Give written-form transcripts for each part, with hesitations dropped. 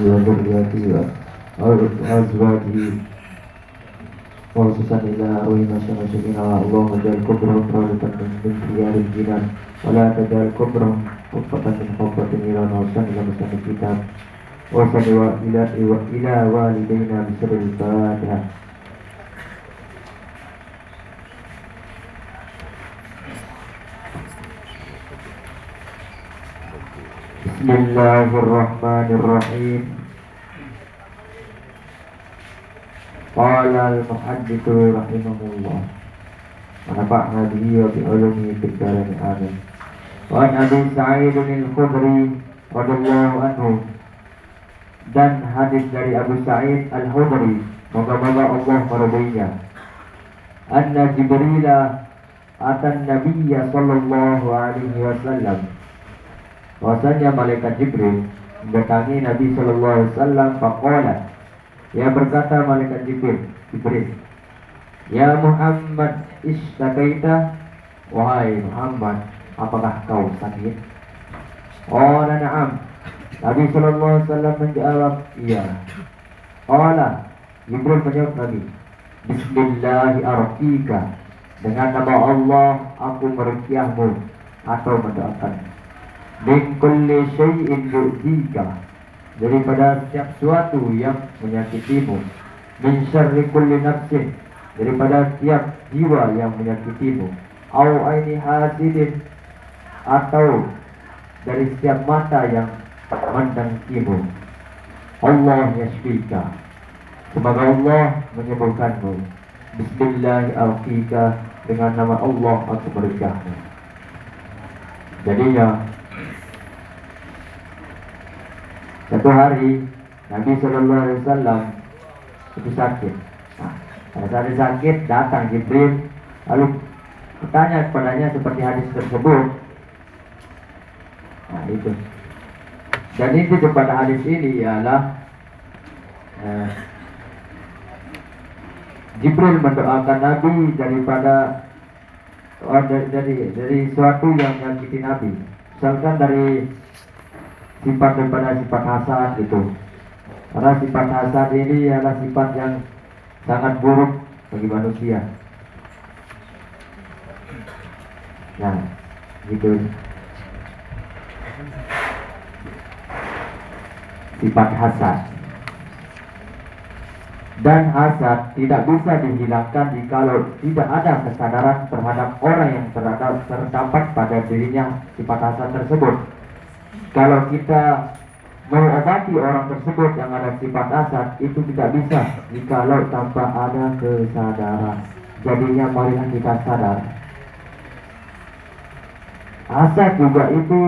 وذريته وأزواجه وخصوصا إلى أروي مشايخنا اللهم اجعل كبرهم روضة من رياض الجنان ولا تجعل كبرهم حفة من حفة النيران وصل إلى مسلم الكتاب وصل إلى والدينا بسر الفاتحة. بسم الله الرحمن الرحيم. قال المحدث رحمه الله ونفعنا به وبعلومه في الدارين آمين. وعن أبي سعيد الخدري radhiyallahu anhu, dan hadis dari Abu Sa'id Al-Khudri, moga-moga Allah meridainya, anna Jibril atan Nabiyya sallallahu alaihi wasallam, bahwasanya malaikat Jibril mendatangi Nabi sallallahu alaihi wasallam. Faqala, ya berkata malaikat Jibril, ya Muhammad, istakaita, wahai Muhammad, apakah kau sakit? Qala na'am. Nabi sallallahu alaihi wasallam menjawab, iya. Qala, Jibril menjawab Nabi, bismillahi arqika, dengan nama Allah aku meruqyahmu atau mendoakan. Min kulli syai'in yu'dika, daripada setiap sesuatu yang menyakitimu. Min syarri kulli nafsin, daripada setiap jiwa yang menyakitimu. Au aini hasidin, atau dari setiap mata yang mendengkimu. Allah yashfika, semoga Allah menyembuhkanmu. Bismillahirrahmanirrahim, dengan nama Allah aku meruqyahmu. Jadinya satu hari Nabi sallallahu alaihi wasallam itu sakit. Pada saat sakit datang Jibril lalu bertanya kepadanya seperti hadis tersebut. Nah itu. Dan inti kepada hadis ini ialah Jibril mendoakan Nabi daripada dari suatu yang menyakiti Nabi. Misalkan dari sifat daripada sifat hasad itu. Karena sifat hasad ini adalah sifat yang sangat buruk bagi manusia. Nah, gitu. Sifat hasad. Dan hasad tidak bisa dihilangkan jikalau tidak ada kesadaran terhadap orang yang terdapat pada dirinya sifat hasad tersebut. Kalau kita mengobati orang tersebut yang ada sifat hasad, itu tidak bisa jikalau tanpa ada kesadaran. Jadinya marilah kita sadar. Hasad juga itu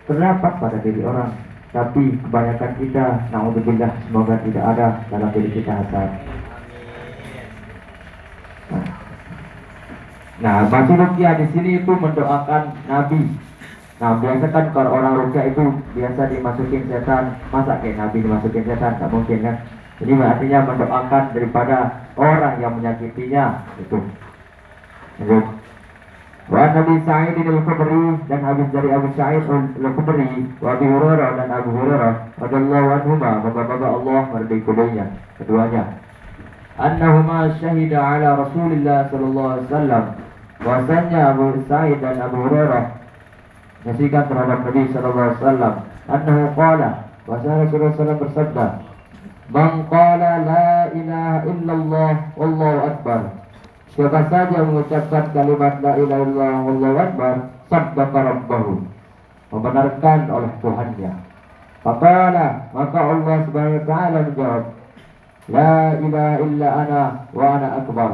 terdapat pada diri orang, tapi kebanyakan kita, na'udzubillah, semoga tidak ada dalam diri kita hasad. Nah, maksud ruqyah di sini itu mendoakan Nabi. Nah, biasa kan kalau orang ruqyah itu biasa dimasukin setan. Masa kayak Nabi dimasukin setan? Tak mungkin kan. Jadi artinya mendoakan daripada orang yang menyakitinya itu. Wa Nabi Sa'id al-Khudri, dan habis dari Abu Sa'id al-Khudri, wa Abi Hurairah dan Abu Hurairah radhiyallahu anhuma, moga-moga Allah meridainya keduanya. Annahuma syahida ala Rasulillah sallallahu alaihi wasallam, bahwasanya Abu Sa'id dan Abu Hurairah menyaksikan terhadap Nabi sallallahu alaihi wasallam, annahu qala, bahwasanya Rasulullah sallallahu bersabda, man qala la ilaha illallah wallahu akbar, siapa saja mengucapkan kalimat la ilaha illallah wallahu akbar, saddaqa rabbahu, membenarkan oleh Tuhannya. Faqala, maka Allah subhanahu wa ta'ala menjawab, la ilaha illa ana wa ana akbar,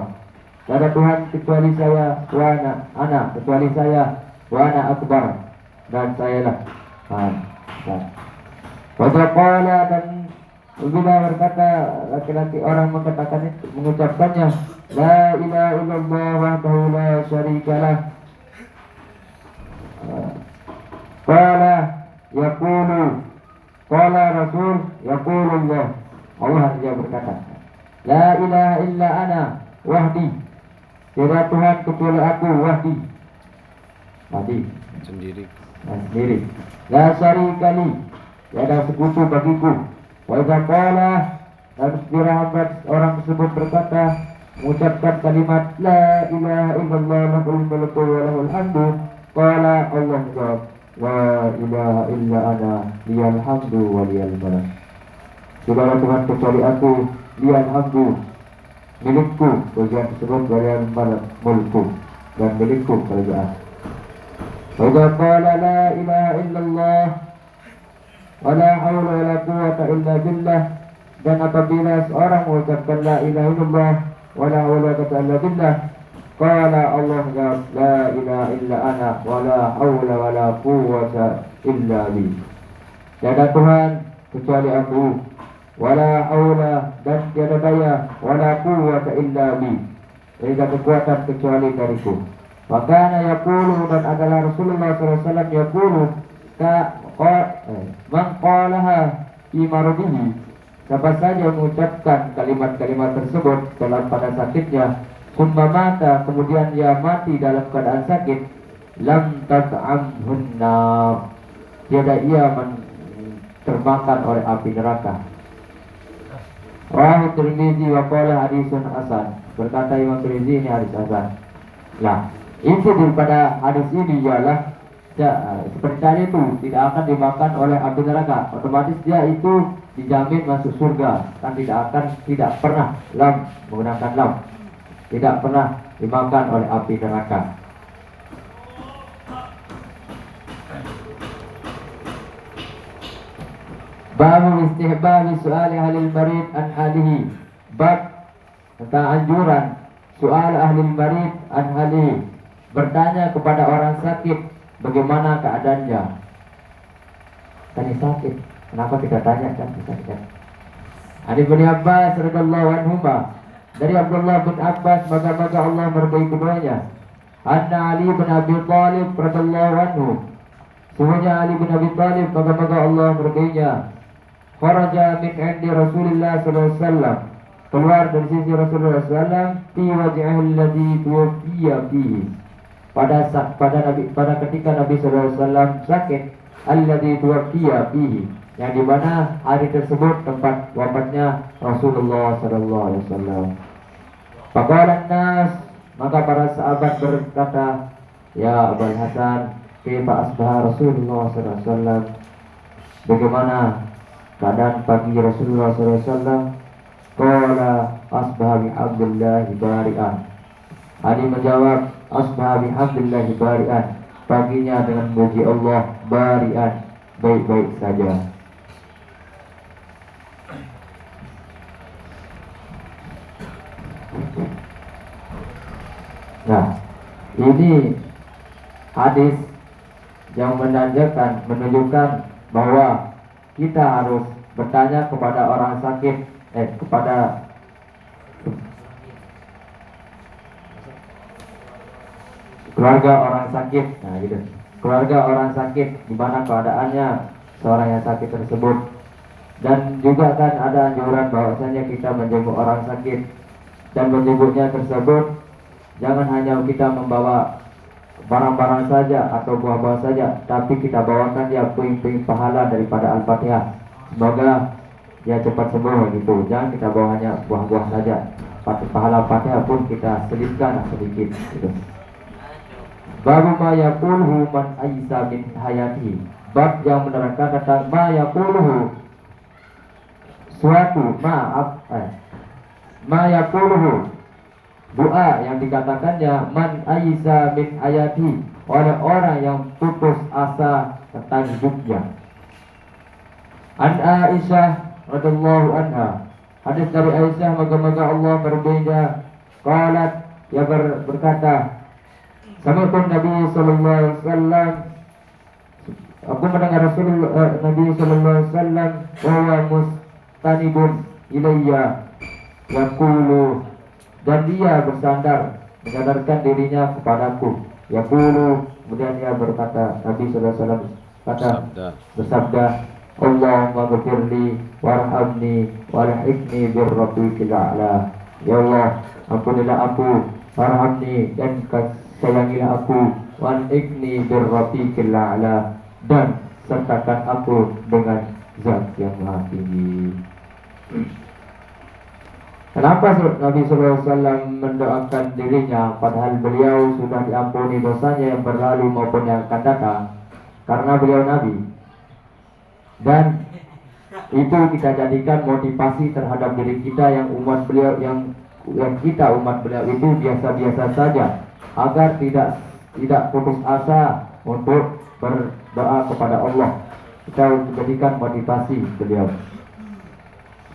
tidak ada Tuhan kecuali saya, wa ana kecuali saya, wa ana akbar, dan saya lah. Faqala, dan bila berkata laki-laki orang mengatakan itu, mengucapkannya, la ilaha illallah wahdahu la syarikalah. Qala yaqulu, qala Rasul yaqulu Allah, Allah saja berkata, la ilaha illa ana wahdi, tidak Tuhan kecuali aku, wahdi sendiri. La syarikali, tiada sekutu bagiku. Wa idza qala, dan sekiranya orang tersebut berkata, mengucapkan kalimat la ilaha illallah lahul mulku wa lahul hamdu, qala Allah jawab, la ilaha illa ana liyal hamdu wa liyal mulk. Tidak ada Tuhan kecuali aku, liyal hamdu, milikku kerajaan tersebut, wa liyal mulku, dan milikku kerajaan. Wa idza qala la ilaha illallah wa la haula wa la quwwata illa billah, dan apabila seorang mengucapkan la ilaha illallah wa la haula wa la quwwata illa billah, qala Allah jawab, la ilaha illa ana wa la haula wa la quwwata illa bi. Tiada Tuhan kecuali aku, wala haula, dan tiada daya, wala quwwata illa bi, tidak kekuatan kecuali dariku. Makana yaqulu, dan adalah Rasulullah SAW yaqulu, man qalaha fi maradihi, siapa saja mengucapkan kalimat-kalimat tersebut dalam pada sakitnya, summa mata, kemudian dia mati dalam keadaan sakit, lam tat'amhunna, tiada ia terbakar oleh api neraka. Rawahu Tirmidzi wa qala hadisun hasan. Berkata Imam Tirmidzi ini hadis hasan. Nah, inti daripada hadis ini ialah seperti tadi itu tidak akan dimakan oleh api neraka. Otomatis dia itu dijamin masuk surga, kan tidak pernah lam menggunakan lam, tidak pernah dimakan oleh api neraka. Babu istihbabi su'ali ahlil marid an halihi. Bab tentang anjuran soal ahli marid an halihi, bertanya kepada orang sakit bagaimana keadaannya. Tanya sakit, kenapa kita tanya kan sakit? Ani bin Abbas radhiyallahu anhuma, dari Abdullah bin Abbas, moga-moga Allah meridai keduanya, anna Ali bin Abi Thalib radhiyallahu anhu, sungguhnya Ali bin Abi Thalib, moga-moga Allah meridainya, kharaja min indi Rasulillah sallallahu alaihi wasallam, keluar dari sisi Rasulullah SAW, fi wajhihi alladhi tuwfiya fihi, pada ketika Nabi SAW sakit, alladhi tuwfiya fihi, yang dimana hari tersebut tempat wafatnya Rasulullah SAW. Faqala an-nas, maka para sahabat berkata, ya Abul Hasan, kaifa asbaha Rasulullah SAW, bagaimana keadaan pagi Rasulullah SAW? Qala asbaha bihamdillahi bari'an. Ali menjawab, asbaha bihamdillahi bari'an, paginya dengan memuji Allah bari'an, baik-baik saja. Nah, ini hadis yang menunjukkan bahwa kita harus bertanya kepada orang sakit, kepada keluarga orang sakit. Nah, gitu. Keluarga orang sakit, di mana keadaannya seorang yang sakit tersebut. Dan juga kan ada anjuran bahwasanya kita menjenguk orang sakit, dan menjenguknya tersebut jangan hanya kita membawa barang-barang saja atau buah-buah saja, tapi kita bawakan dia puing-puing pahala daripada Al-Fatihah. Semoga dia cepat sembuh gitu. Jangan kita bawa hanya buah-buah saja. Pahala Al-Fatihah pun kita selipkan sedikit gitu. Babu ma yaquluhu man aisa min hayati. Bab yang menerangkan tentang ma yaquluhu, suatu ma yaquluhu, doa yang dikatakannya man aisa min hayati, oleh orang yang putus asa tentang hidupnya. An Aisyah radhiyallahu anha, hadis dari Aisyah, moga-moga Allah meridainya, qalat, ia berkata, sami'tu Nabi sallallahu alaihi wasallam, aku mendengar Nabi sallallahu alaihi wasallam, wa huwa mustanibun ilayya yaqulu, dan dia menyandarkan dirinya kepadaku, yaqulu, kemudian dia berkata, Nabi sallallahu alaihi wasallam bersabda, Allahumma ghfirli warhamni walhiqni birrafiqil a'la. Ya Allah, ampunilah aku, warhamni, dan sayangilah aku, walhiqni birrafiqil a'la, dan sertakan aku dengan Zat yang Maha Tinggi. Kenapa Nabi SAW mendoakan dirinya padahal beliau sudah diampuni dosanya yang berlalu maupun yang akan datang? Karena beliau Nabi. Dan itu kita jadikan motivasi terhadap diri kita yang umat beliau, yang kita umat beliau itu biasa-biasa saja, agar tidak putus asa untuk berdoa kepada Allah. Kita jadikan motivasi beliau.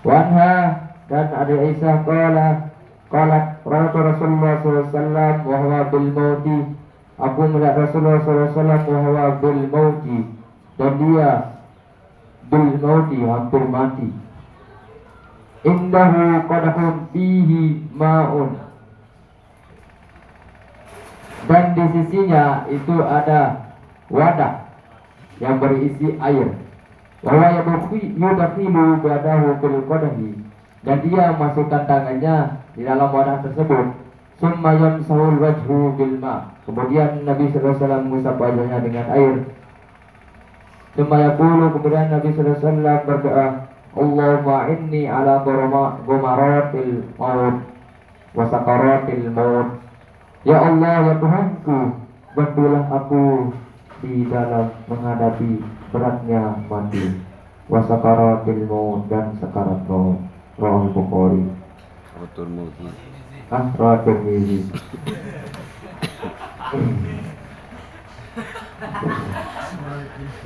Wanha, dan ada Aisyah qalat ra'aytu Rasulullah sallallahu alaihi wasallam wa huwa bil mauti. Aku melihat Rasulullah sallallahu alaihi wasallam wa huwa bil mauti, dan dia bil mauti, hampir mati. Indahu qadahun fihi ma'un, dan di sisinya itu ada wadah yang berisi air. Wa yudkhilu badahu fil qadahi, dan dia masukkan tangannya di dalam wadah tersebut. Summa yamsahul wajhu bil ma, kemudian Nabi sallallahu alaihi wasallam mengusap wajahnya dengan air. Summa yaqulu, kemudian Nabi sallallahu alaihi wasallam berdoa, Allahumma inni ala gumaratil maut wa sakaratil maut. Ya Allah, ya Tuhanku, bantulah aku di dalam menghadapi beratnya mati, wa sakaratil maut, dan sakarat maut. Rawal Bukhari. Rawal Tirmidzi.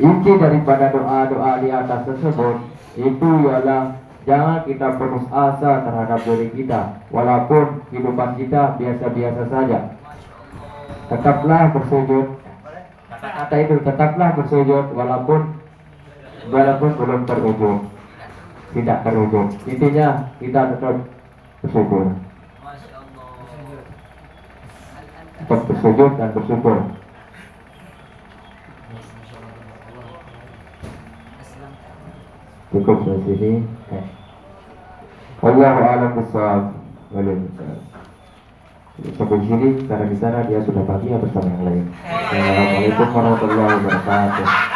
Inti daripada doa-doa di atas tersebut itu ialah jangan kita putus asa terhadap diri kita, walaupun kehidupan kita biasa-biasa saja. Tetaplah bersujud. Kata itu, tetaplah bersujud walaupun belum terujung, tidak terujung. Intinya kita tetap bersyukur. Tetap bersujud dan bersyukur. Cukup dari sini. Wallahu a'lam bishawab. Sampai sini, karena di sana dia sudah bahagia bersama yang lain. Assalamualaikum warahmatullahi wabarakatuh.